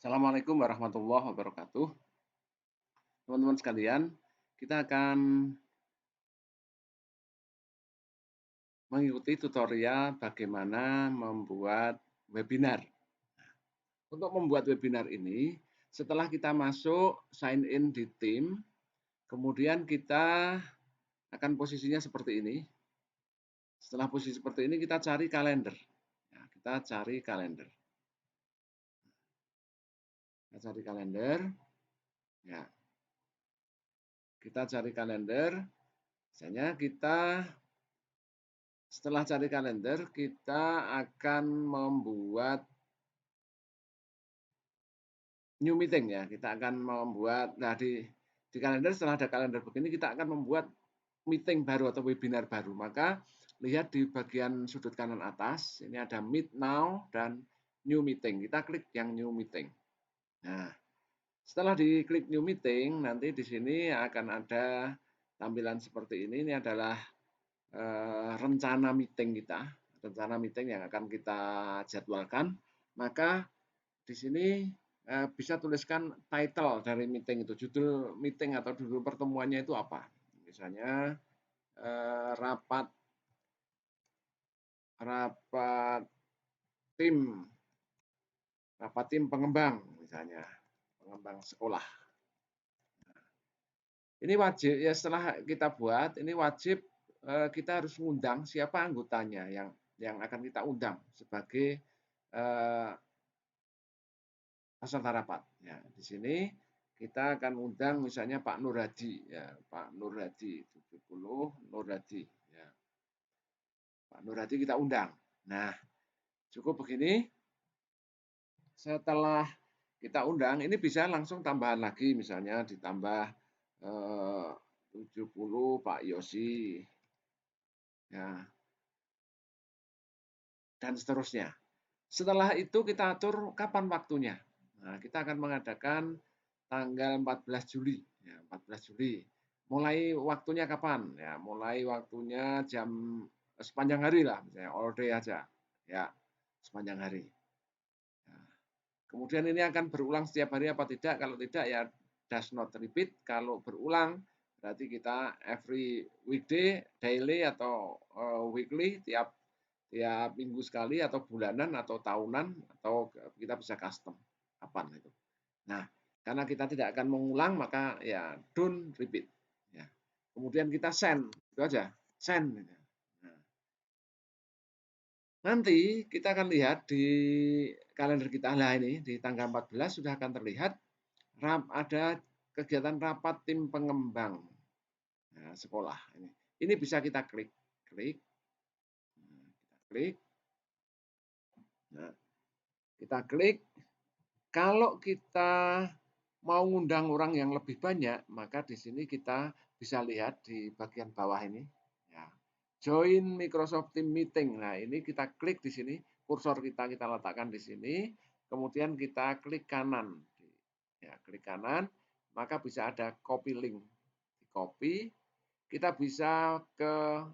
Assalamualaikum warahmatullahi wabarakatuh. Teman-teman sekalian, kita akan mengikuti tutorial bagaimana membuat webinar. Untuk membuat webinar ini, setelah kita masuk sign in di tim, kemudian kita akan posisinya seperti ini. Setelah posisi seperti ini, kita cari kalender. Ya, kita cari kalender. Kita cari kalender. Ya, kita cari kalender. Misalnya kita setelah cari kalender, kita akan membuat new meeting ya. Kita akan membuat, nah di kalender setelah ada kalender begini, kita akan membuat meeting baru atau webinar baru. Maka lihat di bagian sudut kanan atas, ini ada meet now dan new meeting. Kita klik yang new meeting. Nah, setelah diklik new meeting, nanti di sini akan ada tampilan seperti ini. Ini adalah rencana meeting kita, rencana meeting yang akan kita jadwalkan. Maka di sini bisa tuliskan title dari meeting itu, judul meeting atau judul pertemuannya itu apa. Misalnya rapat tim rapat tim pengembang, misalnya pengembang sekolah. Ini wajib ya, setelah kita buat ini wajib kita harus mengundang siapa anggotanya yang akan kita undang sebagai peserta rapat. Ya, di sini kita akan undang misalnya Pak Nur Hadi, ya, Pak Nur Hadi 70 Nur Hadi, ya. Pak Nur Hadi kita undang. Nah, cukup begini. Setelah kita undang, ini bisa langsung tambahan lagi, misalnya ditambah 70 Pak Yosi, ya, dan seterusnya. Setelah itu kita atur kapan waktunya. Nah, kita akan mengadakan tanggal 14 Juli. Ya, 14 Juli. Mulai waktunya kapan? Ya, mulai waktunya sepanjang hari lah, misalnya all day aja. Ya, sepanjang hari. Ya. Kemudian ini akan berulang setiap hari apa tidak? Kalau tidak ya does not repeat. Kalau berulang berarti kita every weekday, daily atau weekly, tiap minggu sekali atau bulanan atau tahunan, atau kita bisa custom kapan itu. Nah, karena kita tidak akan mengulang maka ya don't repeat. Ya. Kemudian kita send, itu aja, send. Nah, nanti kita akan lihat di kalender kita lah, ini di tanggal 14 sudah akan terlihat ada kegiatan rapat tim pengembang sekolah. Ini bisa kita klik, klik, kita klik. Nah, kita klik. Kalau kita mau ngundang orang yang lebih banyak, maka di sini kita bisa lihat di bagian bawah ini. Ya. Join Microsoft Team Meeting. Nah, ini kita klik di sini, kursor kita letakkan di sini, kemudian kita klik kanan. Ya, klik kanan, maka bisa ada copy link. Di copy, kita bisa ke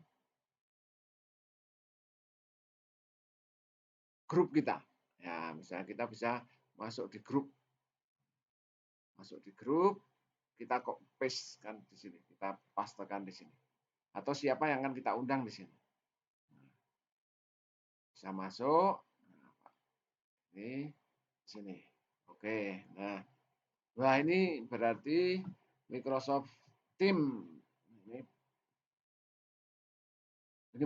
grup kita. Ya, misalnya kita bisa masuk di grup. Kita paste kan di sini, kita pastekan di sini. Atau siapa yang akan kita undang di sini. Bisa masuk. Ini di sini. Oke. Nah, ini berarti Microsoft Team ini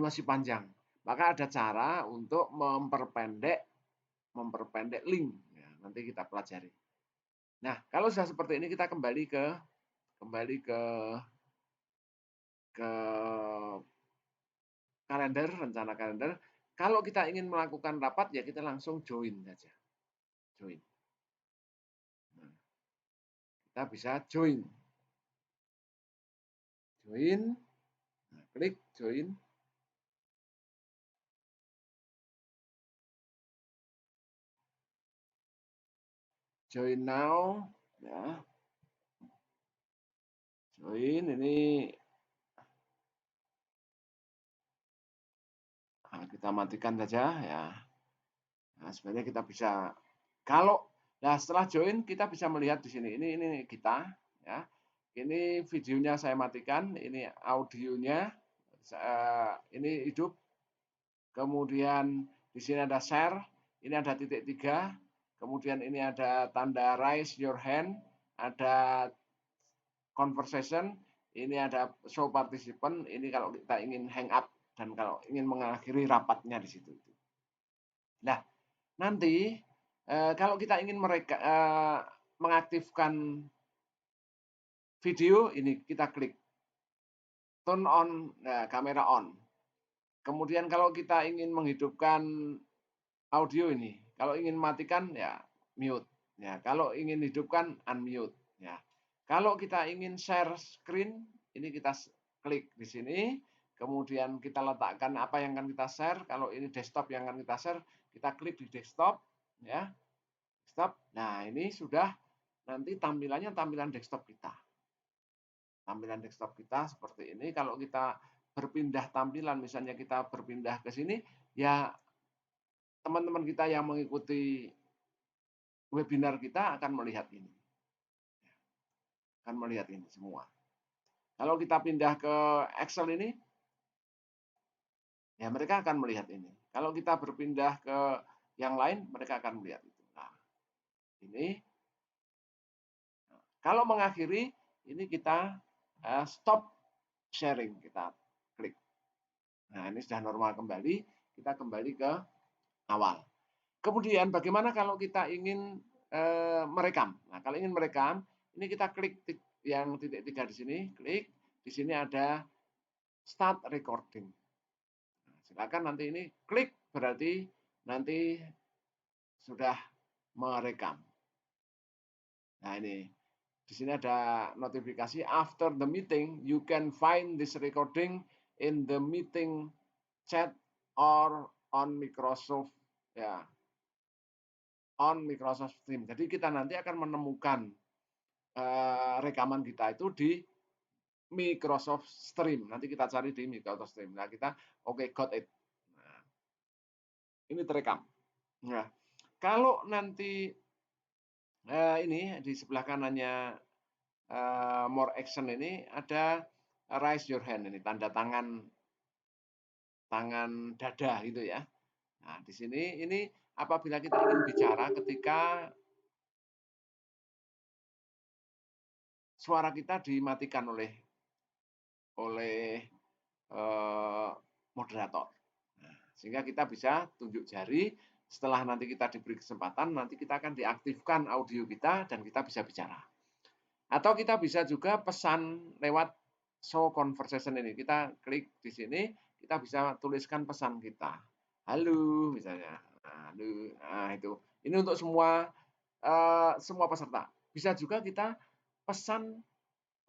masih panjang. Maka ada cara untuk memperpendek link. Ya, nanti kita pelajari. Nah, kalau sudah seperti ini kita kembali ke kalender, rencana kalender. Kalau kita ingin melakukan rapat, ya kita langsung join saja. Join. Nah, kita bisa join. Join. Nah, klik join. Join now. Ya. Join ini. Nah, kita matikan saja ya. Nah, sebenarnya kita bisa, kalau Nah, setelah join kita bisa melihat di sini. Ini kita ya. Ini videonya saya matikan, ini audionya ini hidup. Kemudian di sini ada share, ini ada titik 3, kemudian ini ada tanda raise your hand, ada conversation, ini ada show participant, ini kalau kita ingin hang up dan kalau ingin mengakhiri rapatnya di situ. Nah, nanti kalau kita ingin mengaktifkan video, ini kita klik turn on, nah, kamera on. Kemudian kalau kita ingin menghidupkan audio ini, kalau ingin matikan ya mute, ya. Kalau ingin hidupkan unmute, ya. Kalau kita ingin share screen, ini kita klik di sini, kemudian kita letakkan apa yang akan kita share. Kalau ini desktop yang akan kita share, kita klik di desktop, ya. Desktop. Nah, ini sudah nanti tampilannya tampilan desktop kita. Tampilan desktop kita seperti ini. Kalau kita berpindah tampilan, misalnya kita berpindah ke sini, ya teman-teman kita yang mengikuti webinar kita akan melihat ini. Akan melihat ini semua. Kalau kita pindah ke Excel ini, ya mereka akan melihat ini. Kalau kita berpindah ke yang lain, mereka akan melihat itu. Nah, ini kalau mengakhiri, ini kita stop sharing, kita klik. Nah, ini sudah normal kembali, kita kembali ke awal. Kemudian bagaimana kalau kita ingin merekam? Nah, kalau ingin merekam, ini kita klik yang titik 3 di sini, klik. Di sini ada start recording. Nah, silakan nanti ini klik, berarti nanti sudah merekam. Nah, ini di sini ada notifikasi after the meeting you can find this recording in the meeting chat or on Microsoft ya. On Microsoft Stream. Jadi kita nanti akan menemukan rekaman kita itu di Microsoft Stream. Nanti kita cari di Microsoft Stream. Nah, kita oke, got it. Nah, ini terekam. Nah, kalau nanti ini di sebelah kanannya more action ini ada raise your hand ini tanda tangan dada gitu ya. Nah, di sini ini apabila kita ingin bicara ketika suara kita dimatikan oleh moderator. Nah, sehingga kita bisa tunjuk jari, setelah nanti kita diberi kesempatan, nanti kita akan diaktifkan audio kita dan kita bisa bicara. Atau kita bisa juga pesan lewat show conversation ini. Kita klik di sini, kita bisa tuliskan pesan kita. Halo misalnya. Nah, halo. Nah, itu. Ini untuk semua peserta. Bisa juga kita pesan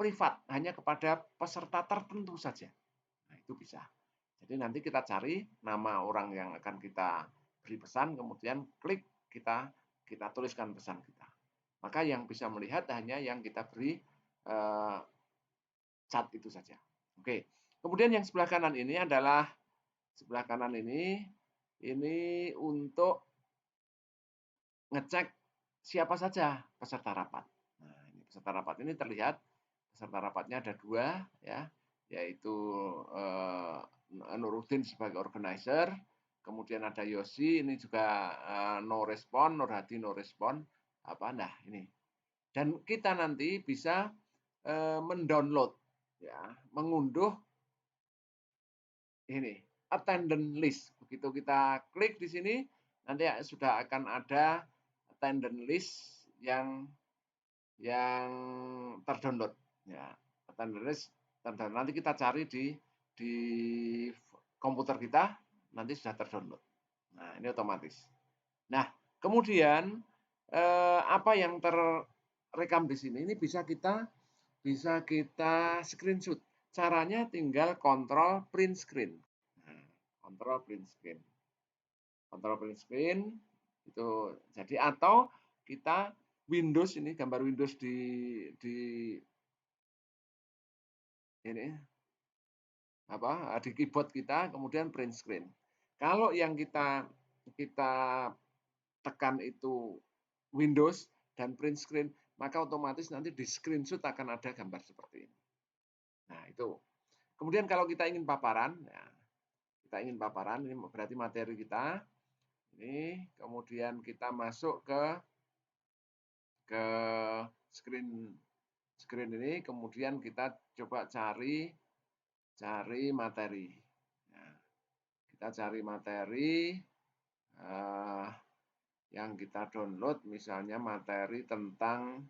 privat hanya kepada peserta tertentu saja. Nah, itu bisa. Jadi nanti kita cari nama orang yang akan kita beri pesan, kemudian klik kita tuliskan pesan kita. Maka yang bisa melihat hanya yang kita beri cat itu saja. Oke. Kemudian yang sebelah kanan ini adalah ini untuk ngecek siapa saja peserta rapat. Nah, ini peserta rapat ini terlihat peserta rapatnya ada 2 ya, yaitu Nuruddin sebagai organizer, kemudian ada Yosi ini juga no respon, Nur Hadi no respon nah ini. Dan kita nanti bisa mendownload ya, mengunduh ini attendance list. Begitu kita klik di sini nanti sudah akan ada attendance list yang terdownload ya. Attendance list terdownload. Nanti kita cari di komputer kita nanti sudah terdownload. Nah, ini otomatis. Nah, kemudian apa yang terrekam di sini ini bisa kita screenshot. Caranya tinggal kontrol print screen. Nah, kontrol print screen. Kontrol print screen itu jadi atau kita Windows ini gambar Windows di ini di keyboard kita kemudian print screen. Kalau yang kita tekan itu Windows dan print screen, maka otomatis nanti di screenshot akan ada gambar seperti ini. Nah, itu. Kemudian kalau kita ingin paparan, ya, ini berarti materi kita. Ini kemudian kita masuk ke screen ini, kemudian kita coba cari materi. Nah, kita cari materi yang kita download, misalnya materi tentang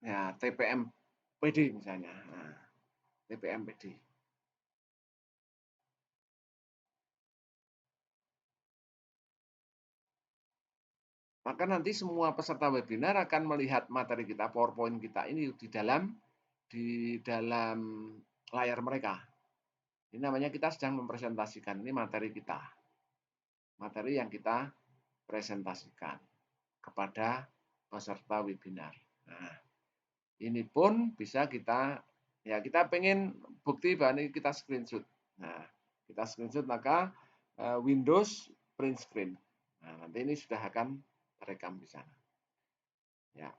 ya TPM-PD misalnya. Nah, TPM-PD. Maka nanti semua peserta webinar akan melihat materi kita, PowerPoint kita ini di dalam layar mereka. Ini namanya kita sedang mempresentasikan, ini materi kita. Materi yang kita presentasikan kepada peserta webinar. Nah, ini pun bisa kita pengen bukti bahwa ini kita screenshot. Nah, kita screenshot maka Windows print screen. Nah, nanti ini sudah akan terekam di sana. Ya.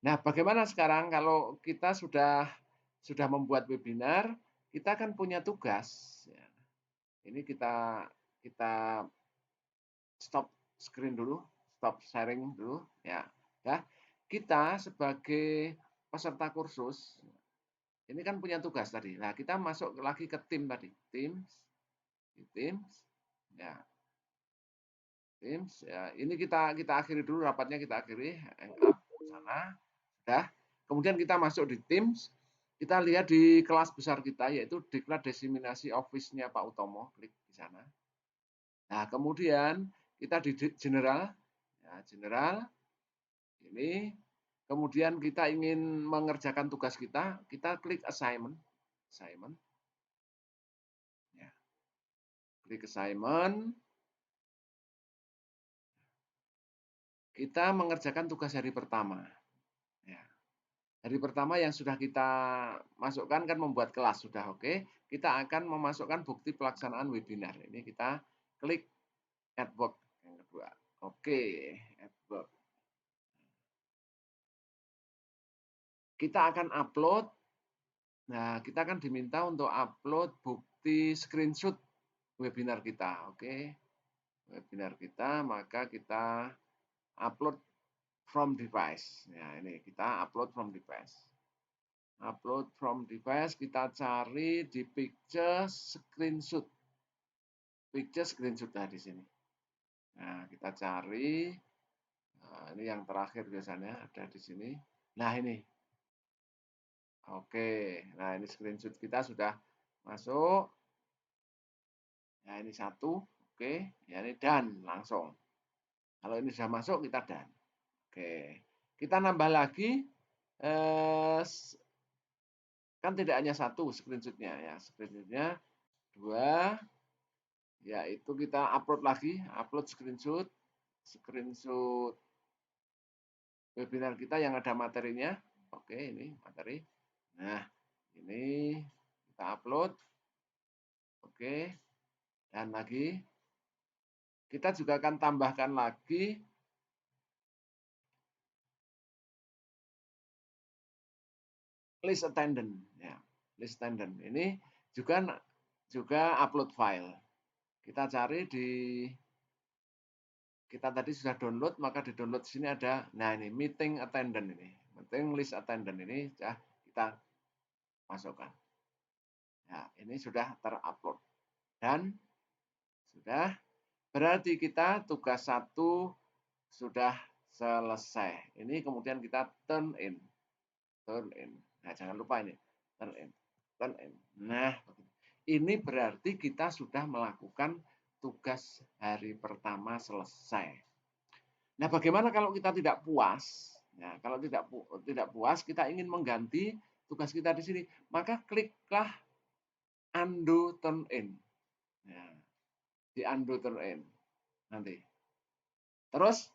Nah, bagaimana sekarang kalau kita sudah membuat webinar, kita kan punya tugas. Ya. Ini kita stop screen dulu, stop sharing dulu, ya. Kita sebagai peserta kursus ini kan punya tugas tadi. Nah, kita masuk lagi ke tim tadi, Teams, ya. Teams, ya. Ini kita akhiri dulu rapatnya, kita akhiri, Hangout sana, sudah. Kemudian kita masuk di Teams, kita lihat di kelas besar kita, yaitu diklat diseminasi Office-nya Pak Utomo, klik di sana. Nah, kemudian kita di General, ya, General, ini, kemudian kita ingin mengerjakan tugas kita klik assignment, ya. Klik assignment, kita mengerjakan tugas hari pertama. Ya. Hari pertama yang sudah kita masukkan kan membuat kelas, sudah oke. Kita akan memasukkan bukti pelaksanaan webinar. Ini kita klik add work yang kedua. Oke, add work. Kita akan upload. Nah, kita akan diminta untuk upload bukti screenshot webinar kita, oke. Webinar kita, maka kita upload from device. Ya, ini kita upload from device. Upload from device, kita cari di picture screenshot. Picture screenshot nah di sini. Nah, kita cari. Nah, ini yang terakhir biasanya ada di sini. Nah, ini. Oke. Nah, ini screenshot kita sudah masuk. Nah, ini satu. Oke. Ya, ini done langsung. Kalau ini sudah masuk, kita done. Oke. Kita nambah lagi. Kan tidak hanya satu screenshotnya ya. Screenshotnya 2. Yaitu kita upload lagi. Upload screenshot webinar kita yang ada materinya. Oke, ini materi. Nah, ini kita upload. Oke. Dan lagi kita juga akan tambahkan lagi list attendant ya. List attendant. Ini juga upload file. Kita cari kita tadi sudah download, maka di download sini ada, nah ini meeting attendant ini, meeting list attendant ini sudah kita masukkan. Nah, ini sudah terupload dan sudah berarti kita tugas 1 sudah selesai. Ini kemudian kita turn in. Nah, jangan lupa ini turn in. Nah, ini berarti kita sudah melakukan tugas hari pertama selesai. Nah, bagaimana kalau kita tidak puas? Nah, kalau tidak puas, kita ingin mengganti tugas kita di sini, maka kliklah undo turn in. Nah, di undo turn in nanti. Terus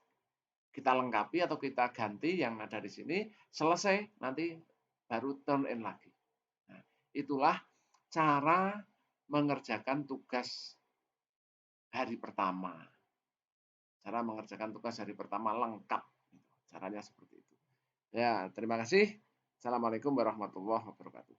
kita lengkapi atau kita ganti yang ada di sini, selesai nanti baru turn in lagi. Nah, itulah cara mengerjakan tugas hari pertama. Cara mengerjakan tugas hari pertama lengkap. Caranya seperti itu. Ya, terima kasih. Assalamualaikum warahmatullahi wabarakatuh.